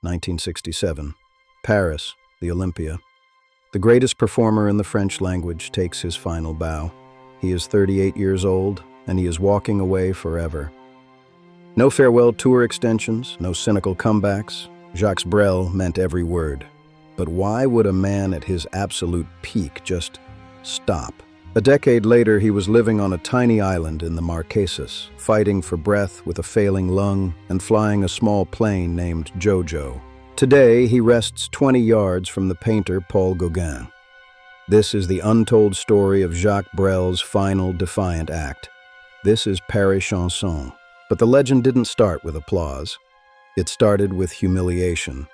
1967. Paris, the Olympia. The greatest performer in the French language takes his final bow. He is 38 years old, and he is walking away forever. No farewell tour extensions, no cynical comebacks. Jacques Brel meant every word. But why would a man at his absolute peak just stop? A decade later, he was living on a tiny island in the Marquesas, fighting for breath with a failing lung and flying a small plane named Jojo. Today, he rests 20 yards from the painter Paul Gauguin. This is the untold story of Jacques Brel's final defiant act. This is Paris Chanson. But the legend didn't start with applause. It started with humiliation.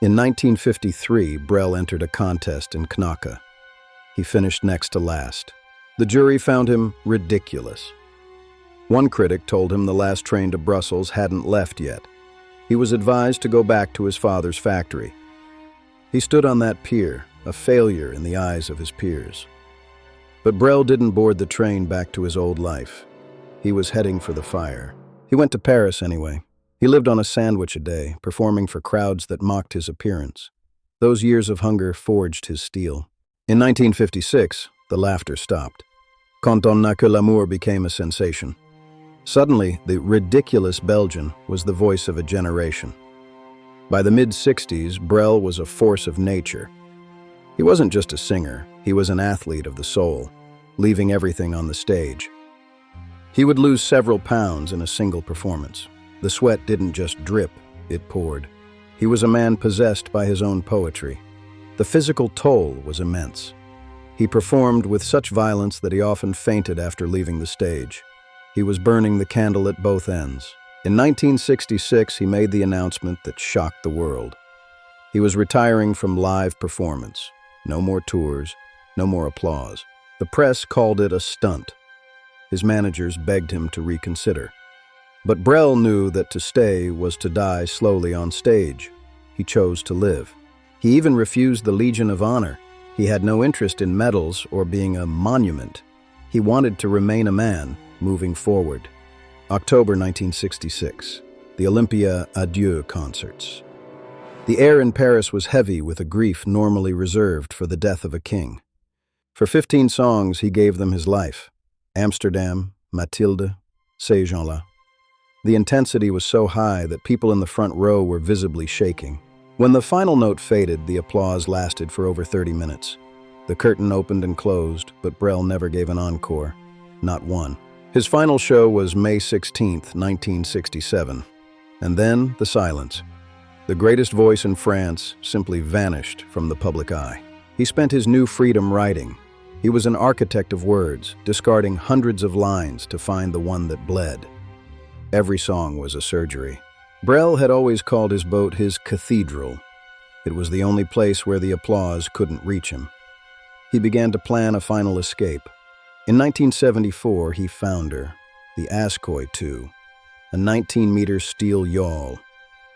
In 1953, Brel entered a contest in Knokke. He finished next to last. The jury found him ridiculous. One critic told him the last train to Brussels hadn't left yet. He was advised to go back to his father's factory. He stood on that pier, a failure in the eyes of his peers. But Brel didn't board the train back to his old life. He was heading for the fire. He went to Paris anyway. He lived on a sandwich a day, performing for crowds that mocked his appearance. Those years of hunger forged his steel. In 1956, the laughter stopped. Quand on n'a que l'amour became a sensation. Suddenly, the ridiculous Belgian was the voice of a generation. By the mid-60s, Brel was a force of nature. He wasn't just a singer, he was an athlete of the soul, leaving everything on the stage. He would lose several pounds in a single performance. The sweat didn't just drip, it poured. He was a man possessed by his own poetry. The physical toll was immense. He performed with such violence that he often fainted after leaving the stage. He was burning the candle at both ends. In 1966, he made the announcement that shocked the world. He was retiring from live performance. No more tours, no more applause. The press called it a stunt. His managers begged him to reconsider. But Brel knew that to stay was to die slowly on stage. He chose to live. He even refused the Legion of Honor. He had no interest in medals or being a monument. He wanted to remain a man, moving forward. October 1966, the Olympia Adieu concerts. The air in Paris was heavy with a grief normally reserved for the death of a king. For 15 songs, he gave them his life. Amsterdam, Mathilde, Ces gens-là. The intensity was so high that people in the front row were visibly shaking. When the final note faded, the applause lasted for over 30 minutes. The curtain opened and closed, but Brel never gave an encore. Not one. His final show was May 16, 1967. And then the silence. The greatest voice in France simply vanished from the public eye. He spent his new freedom writing. He was an architect of words, discarding hundreds of lines to find the one that bled. Every song was a surgery. Brel had always called his boat his cathedral. It was the only place where the applause couldn't reach him. He began to plan a final escape. In 1974, he found her, the Ascoy II, a 19-meter steel yawl,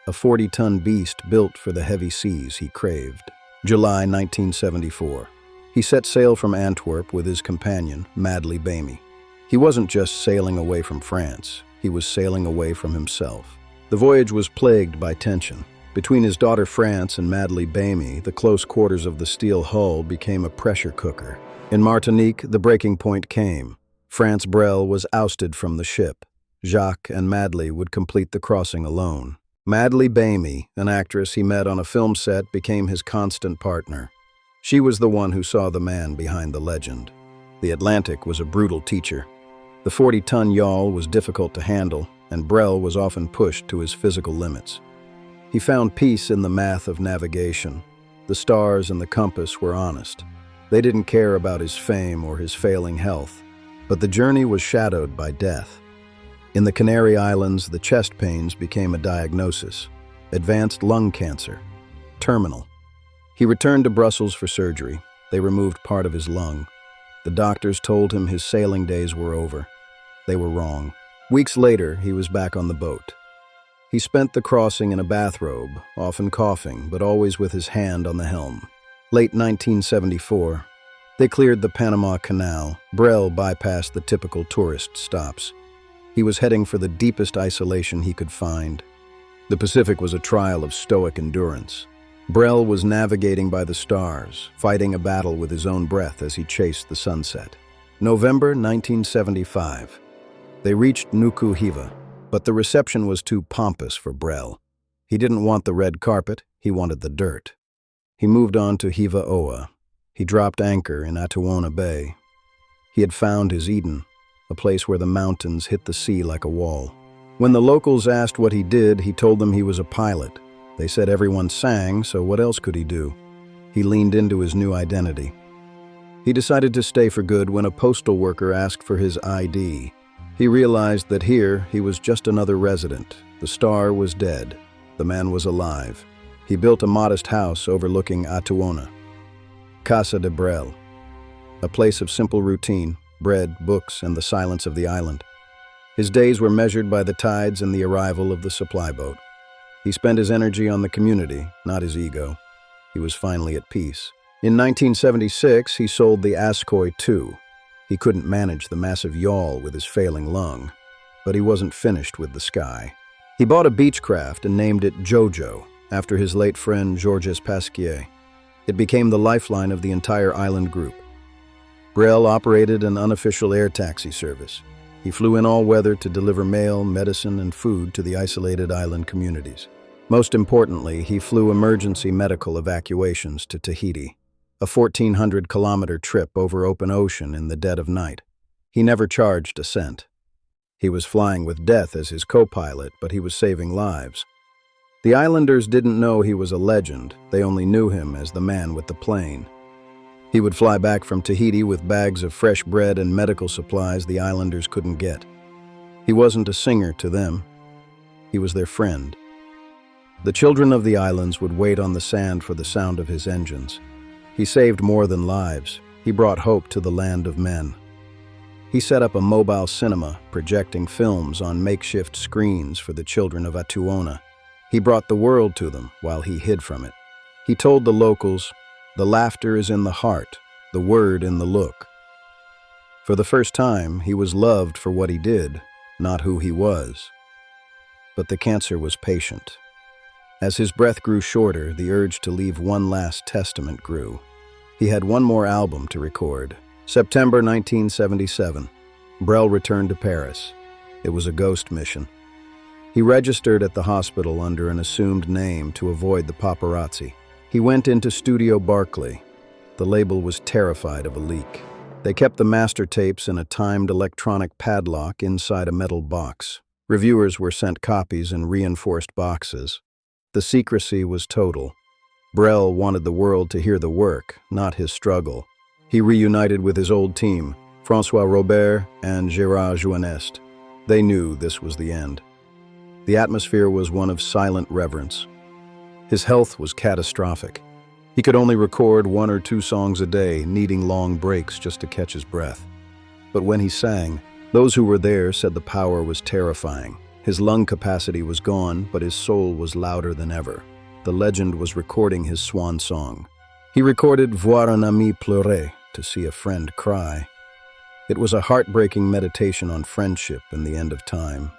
a 40-ton beast built for the heavy seas he craved. July 1974. He set sail from Antwerp with his companion, Madly Bamy. He wasn't just sailing away from France, he was sailing away from himself. The voyage was plagued by tension. Between his daughter France and Madly Bamy, the close quarters of the steel hull became a pressure cooker. In Martinique, the breaking point came. France Brel was ousted from the ship. Jacques and Madly would complete the crossing alone. Madly Bamy, an actress he met on a film set, became his constant partner. She was the one who saw the man behind the legend. The Atlantic was a brutal teacher. The 40-ton yawl was difficult to handle, and Brel was often pushed to his physical limits. He found peace in the math of navigation. The stars and the compass were honest. They didn't care about his fame or his failing health, but the journey was shadowed by death. In the Canary Islands, the chest pains became a diagnosis. Advanced lung cancer. Terminal. He returned to Brussels for surgery. They removed part of his lung. The doctors told him his sailing days were over. They were wrong. Weeks later, he was back on the boat. He spent the crossing in a bathrobe, often coughing, but always with his hand on the helm. Late 1974, they cleared the Panama Canal. Brel bypassed the typical tourist stops. He was heading for the deepest isolation he could find. The Pacific was a trial of stoic endurance. Brel was navigating by the stars, fighting a battle with his own breath as he chased the sunset. November 1975. They reached Nuku Hiva, but the reception was too pompous for Brel. He didn't want the red carpet, he wanted the dirt. He moved on to Hiva Oa. He dropped anchor in Atuona Bay. He had found his Eden, a place where the mountains hit the sea like a wall. When the locals asked what he did, he told them he was a pilot. They said everyone sang, so what else could he do? He leaned into his new identity. He decided to stay for good when a postal worker asked for his ID. He realized that here he was just another resident. The star was dead. The man was alive. He built a modest house overlooking Atuona. Casa de Brel, a place of simple routine, bread, books, and the silence of the island. His days were measured by the tides and the arrival of the supply boat. He spent his energy on the community, not his ego. He was finally at peace. In 1976, he sold the Askoi II. He couldn't manage the massive yawl with his failing lung, but he wasn't finished with the sky. He bought a Beechcraft and named it Jojo, after his late friend Georges Pasquier. It became the lifeline of the entire island group. Brel operated an unofficial air taxi service. He flew in all weather to deliver mail, medicine, and food to the isolated island communities. Most importantly, he flew emergency medical evacuations to Tahiti, a 1,400-kilometer trip over open ocean in the dead of night. He never charged a cent. He was flying with death as his co-pilot, but he was saving lives. The islanders didn't know he was a legend. They only knew him as the man with the plane. He would fly back from Tahiti with bags of fresh bread and medical supplies the islanders couldn't get. He wasn't a singer to them. He was their friend. The children of the islands would wait on the sand for the sound of his engines. He saved more than lives. He brought hope to the land of men. He set up a mobile cinema, projecting films on makeshift screens for the children of Atuona. He brought the world to them while he hid from it. He told the locals, "The laughter is in the heart, the word in the look." For the first time, he was loved for what he did, not who he was. But the cancer was patient. As his breath grew shorter, the urge to leave one last testament grew. He had one more album to record. September 1977. Brel returned to Paris. It was a ghost mission. He registered at the hospital under an assumed name to avoid the paparazzi. He went into Studio Barclay. The label was terrified of a leak. They kept the master tapes in a timed electronic padlock inside a metal box. Reviewers were sent copies in reinforced boxes. The secrecy was total. Brel wanted the world to hear the work, not his struggle. He reunited with his old team, François Robert and Gérard Jouanest. They knew this was the end. The atmosphere was one of silent reverence. His health was catastrophic. He could only record 1 or 2 songs a day, needing long breaks just to catch his breath. But when he sang, those who were there said the power was terrifying. His lung capacity was gone, but his soul was louder than ever. The legend was recording his swan song. He recorded Voir un ami pleurer, to see a friend cry. It was a heartbreaking meditation on friendship and the end of time.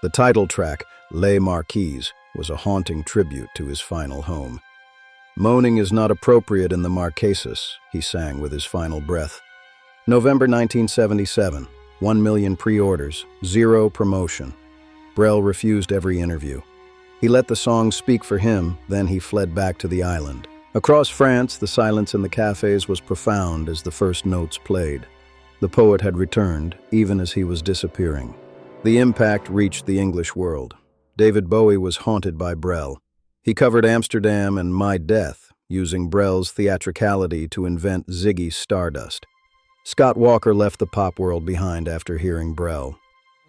The title track, Les Marquises, was a haunting tribute to his final home. "Moaning is not appropriate in the Marquesas," he sang with his final breath. November 1977, 1 million pre-orders, 0 promotion. Brel refused every interview. He let the song speak for him, then he fled back to the island. Across France, the silence in the cafes was profound as the first notes played. The poet had returned, even as he was disappearing. The impact reached the English world. David Bowie was haunted by Brel. He covered Amsterdam and My Death, using Brel's theatricality to invent Ziggy Stardust. Scott Walker left the pop world behind after hearing Brel.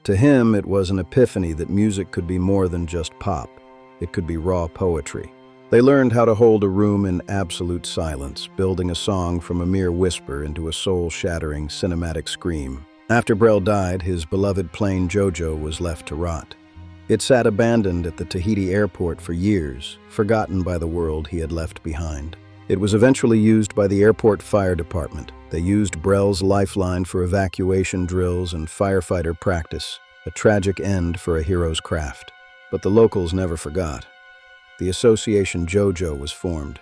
To him, it was an epiphany that music could be more than just pop. It could be raw poetry. They learned how to hold a room in absolute silence, building a song from a mere whisper into a soul-shattering cinematic scream. After Brel died, his beloved plane Jojo was left to rot. It sat abandoned at the Tahiti airport for years, forgotten by the world he had left behind. It was eventually used by the airport fire department. They used Brel's lifeline for evacuation drills and firefighter practice, a tragic end for a hero's craft. But the locals never forgot. The association JoJo was formed.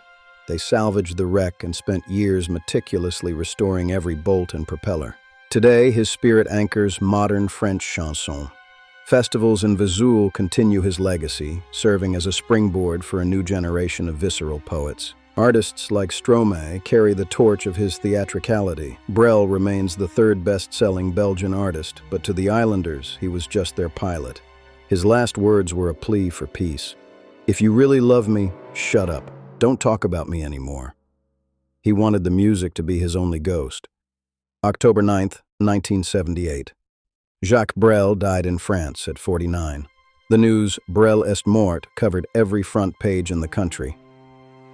They salvaged the wreck and spent years meticulously restoring every bolt and propeller. Today, his spirit anchors modern French chanson. Festivals in Vesoul continue his legacy, serving as a springboard for a new generation of visceral poets. Artists like Stromae carry the torch of his theatricality. Brel remains the third best-selling Belgian artist, but to the islanders, he was just their pilot. His last words were a plea for peace. "If you really love me, shut up. Don't talk about me anymore." He wanted the music to be his only ghost. October 9th, 1978. Jacques Brel died in France at 49. The news, "Brel est mort," covered every front page in the country.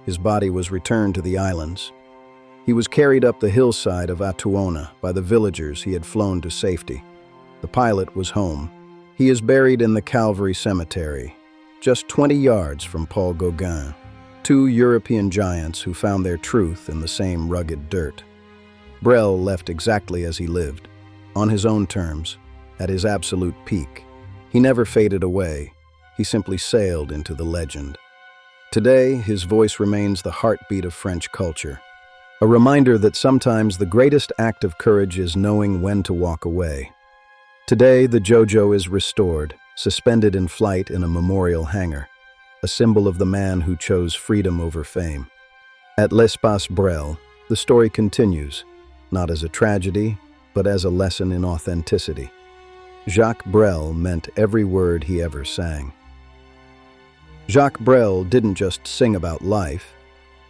His body was returned to the islands. He was carried up the hillside of Atuona by the villagers he had flown to safety. The pilot was home. He is buried in the Calvary Cemetery, just 20 yards from Paul Gauguin, two European giants who found their truth in the same rugged dirt. Brel left exactly as he lived, on his own terms, at his absolute peak. He never faded away. He simply sailed into the legend. Today, his voice remains the heartbeat of French culture, a reminder that sometimes the greatest act of courage is knowing when to walk away. Today, the JoJo is restored, suspended in flight in a memorial hangar, a symbol of the man who chose freedom over fame. At l'Espace Brel, the story continues, not as a tragedy, but as a lesson in authenticity. Jacques Brel meant every word he ever sang. Jacques Brel didn't just sing about life,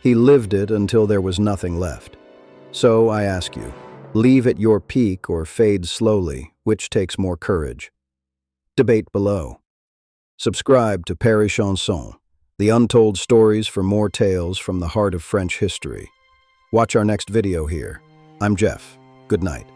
he lived it until there was nothing left. So I ask you, leave at your peak or fade slowly, which takes more courage? Debate below. Subscribe to Paris Chanson, the untold stories for more tales from the heart of French history. Watch our next video here. I'm Jeff. Good night.